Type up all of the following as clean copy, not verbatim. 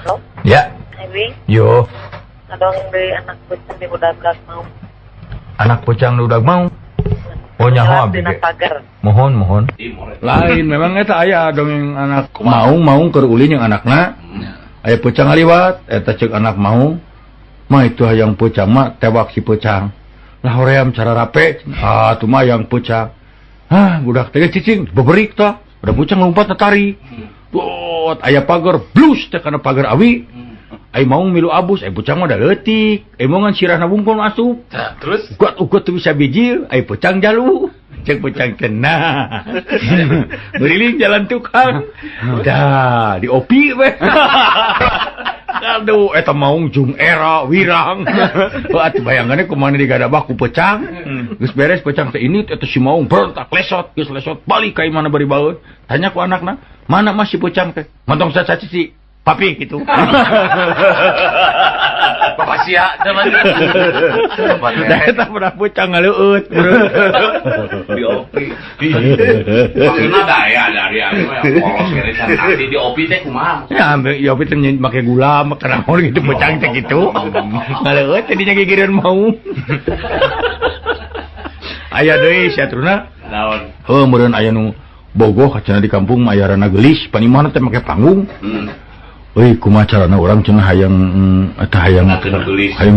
Halo? Ya. Ewing, Yo. ngadong dari anak pucang di udah mau. Anak pucang udah mau. Oh nyaho abdi. Pagar. Mohon. Lain memang eta aya dongeng anak mau keur ulin yang anakna. Aya pucang liwat eta ceuk anak mau. Mah itu hayang pucang mah tewak si pucang. Lah hoream cara rape. Ah tuh mah yang pucang. Budak teh cicing beberik tah. Ada pucang lompat tari. Dot aya pagar blus teh kana pagar awi. Ai mau milu abus, ai pucang mah da leutik. Ai mau ngan sirahna bungkul asup. Nah, terus Ugot tuh bisa bijil, ai pucang jalu. Cek pucang cenah. Beriling jalan tukang. Dah, di opi we. Aduh, eta maung jung era wirang. Atuh bayangannya kumana digadabah ku pucang. Geus beres pucang teh ini eta si maung berontak lesot, geus lesot balik ka imana bari baeud. Tanya ku anakna, "Mana mas si pucang teh?" "Mantong sacaci si papi gitu." Bapak sia zaman Dah eta pernah pucang ngaleueut. di opi. Maksudna daya dari anu yang polos kere sanasi di opi teh kumaha? Ya, ya teh make gula, make naon gitu pucang teh gitu. Ngaleueut teh dinya gigireun mau. Aya deui satruna. Naon? Heuh meureun aya nu bogoh cenah di kampung mah aya rana gelis, panimana teh make panggung. Euy kumaha carana urang cenah hayang eta hayang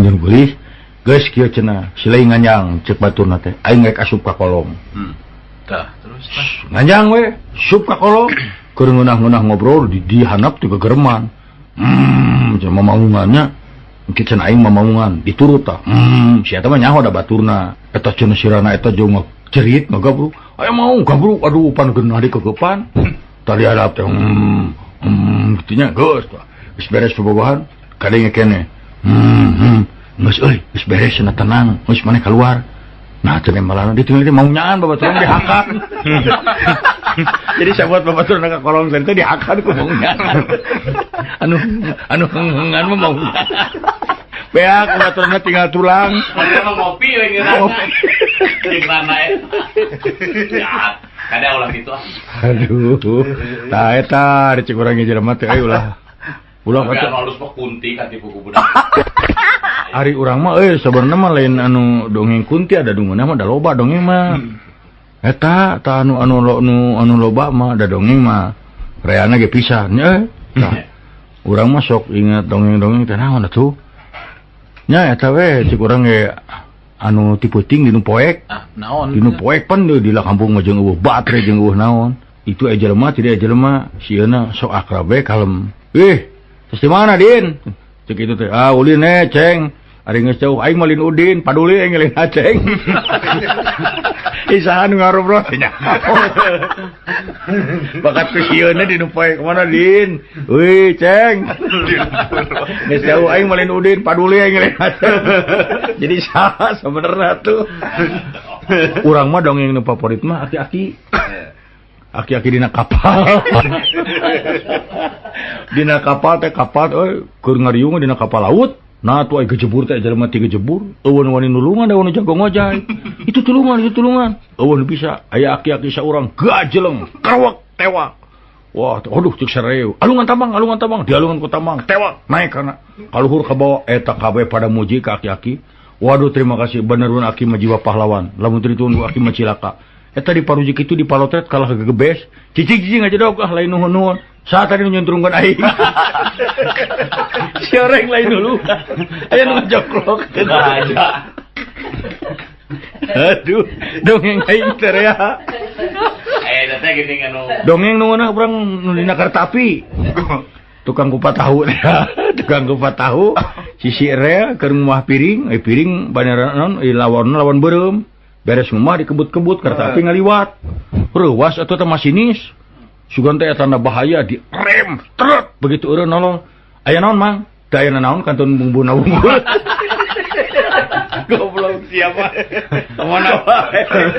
jeung gelis. Geus kieu cenah, silai nganjang ceuk baturna teh. Aing rek asup ka kolong. Tah, terus Nganjang we, sup ka kolong. Keur ngeunah-ngeunah ngobrol di handap teh gegerman. Cenah mamaungannya. Engke cenah aing mamaungan, diturut tah. Si eta mah nyaho da baturna. Eta cenah sirana eta jeung cerit ngagabru. Aya mau gabru, aduh pan geunah di kegepan. Tadi hadap teh gitunya geus tah. Geus beres bobogohan, kadenge kene. Geus euy, geus beres cenah tenang. Geus maneh keluar. Nah, teu nembalana ditinggal teh mau nyaan babaturan dihakan. Jadi sahabat babaturan ka kolong teh dihakan ku mau nyaan. Anu ngan mah mau nyaan. Beak babaturanna tinggal tulang. mana ngopi we ngeuna. Di rana ya. Kada ulah gitu ah. Aduh. Tah eta dicek urang jelema teh euy ulah. Ulah Tapi kata anu halus mah kunti ka tipu ku budak. ari urang mah sabenerna mah lain anu dongeng kunti ada dunguna mah da loba dongeng mah. Eta tah anu loba mah da dongeng mah. Reana ge pisan nya. Tah. Urang mah sok ingat dongeng-dongeng teh naon atuh. Nya eta we cek urang ge anu tipe ting dinu poek. Naon? Dinu poek pan di kampung mah jeung eueuh batre jeung eueuh naon. Itu aya jelema tidak aya jelema sieuna sok akrab we kalem. Terus di mana Din? Cek itu teh, ulin Ceng. Ari geus jauh aing malin Udin, paduli aing ngeling Ceng. Isahan ngarobrol nya. Bakat ke sieuna dinu poek mana Din? Euy Ceng. Geus jauh aing malin Udin, paduli aing ngeling Ceng. Jadi saha sebenarnya tuh. Urang mah dongeng nu favorit mah aki-aki. Aki-aki dina kapal. Dina kapal teh kapal keur ngariung dina kapal laut. Nah tuh aya gejebur teh jelema ti gejebur. Eueun wani nulungan da wani jago ngojay. Itu tulungan. Eueun bisa aya aki-aki saurang gajeleng, krewek, tewak. Wah, aduh cek sareu. Alungan tambang. Dialungan ku tambang, tewak, naik kana kaluhur ka bawah eta kabeh pada muji ka aki-aki. Waduh terima kasih beneran aki mah jiwa pahlawan. Lamun teu ditunggu aki mah cilaka. Eta di paruji kitu di palotret kalah gegebes. Cicing aja dog lain nuhun-nuhun. Saat tadi nyuntrungkeun aing. Si orang lain dulu. Aya nu ngajoklok teu aja. Aduh, dongeng aing teh rea. Teh geuning anu. Dongeng nu meunah urang nu dina kertapi. Tukang kupat tahu tukang kupat tahu. Sisi rea keur ngumah piring, piring banera naon lawan beureum. Beres rumah dikebut-kebut kereta api ngaliwat. Reuwas atuh teh masinis. Sugan teh tanda bahaya di rem. Tret begitu eureun nolong. Aya naon, Mang? Da aya naon kantun bumbu naunggul. Goblok siapa? Mana wae.